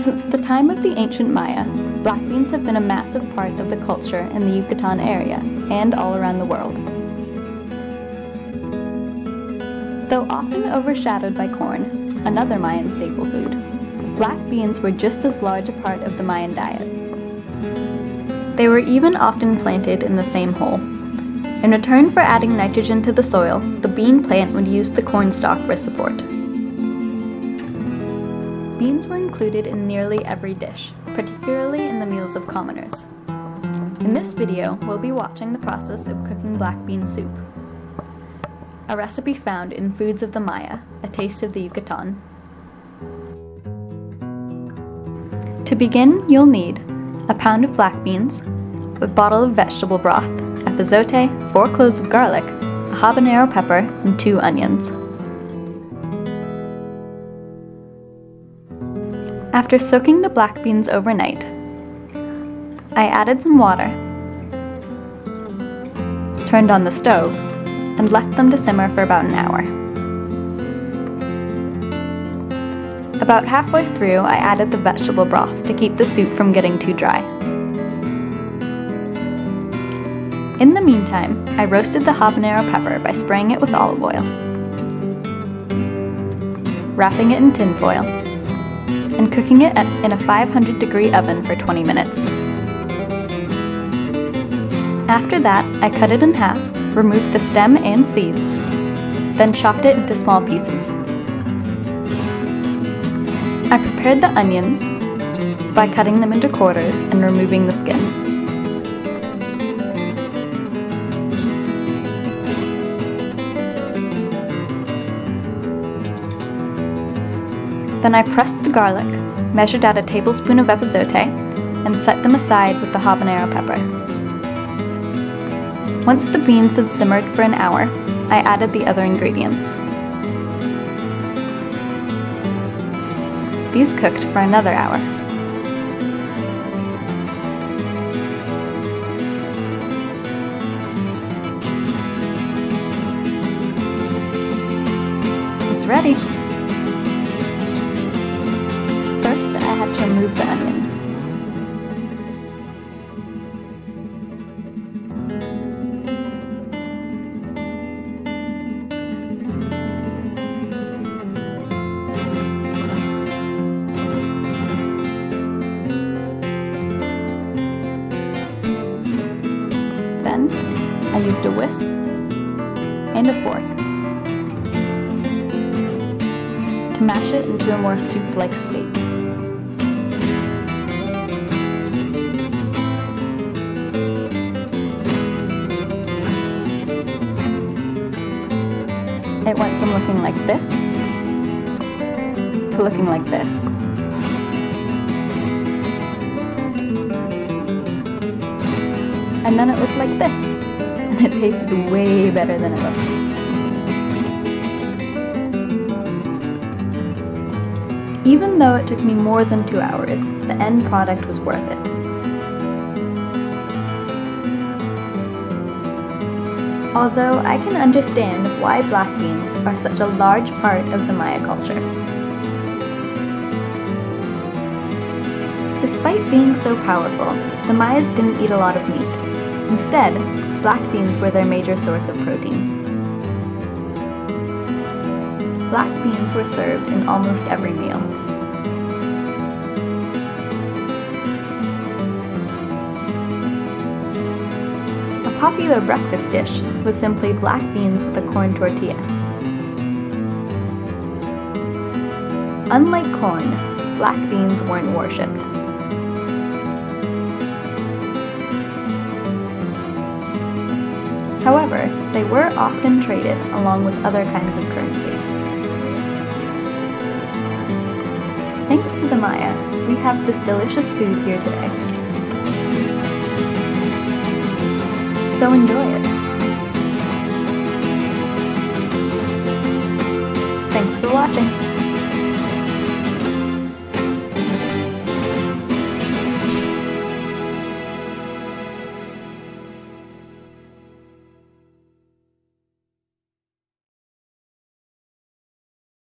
Since the time of the ancient Maya, black beans have been a massive part of the culture in the Yucatan area and all around the world. Though often overshadowed by corn, another Mayan staple food, black beans were just as large a part of the Mayan diet. They were even often planted in the same hole. In return for adding nitrogen to the soil, the bean plant would use the corn stalk for support. Beans were included in nearly every dish, particularly in the meals of commoners. In this video, we'll be watching the process of cooking black bean soup, a recipe found in Foods of the Maya, A Taste of the Yucatan. To begin, you'll need a pound of black beans, a bottle of vegetable broth, epazote, 4 cloves of garlic, a habanero pepper, and 2 onions. After soaking the black beans overnight, I added some water, turned on the stove, and left them to simmer for about an hour. About halfway through, I added the vegetable broth to keep the soup from getting too dry. In the meantime, I roasted the habanero pepper by spraying it with olive oil, wrapping it in tin foil, and cooking it in a 500-degree oven for 20 minutes. After that, I cut it in half, removed the stem and seeds, then chopped it into small pieces. I prepared the onions by cutting them into quarters and removing the skin. Then I pressed the garlic, measured out a tablespoon of epazote, and set them aside with the habanero pepper. Once the beans had simmered for an hour, I added the other ingredients. These cooked for another hour. It's ready! First, I had to remove the onions. Then, I used a whisk and a fork to mash it into a more soup-like state. It went from looking like this to looking like this. And then it looked like this, and it tasted way better than it looks. Even though it took me more than 2 hours, the end product was worth it. Although I can understand why black beans are such a large part of the Maya culture. Despite being so powerful, the Mayas didn't eat a lot of meat. Instead, black beans were their major source of protein. Black beans were served in almost every meal. A popular breakfast dish was simply black beans with a corn tortilla. Unlike corn, black beans weren't worshipped. However, they were often traded along with other kinds of currency. Thanks to the Maya, we have this delicious food here today. So enjoy it!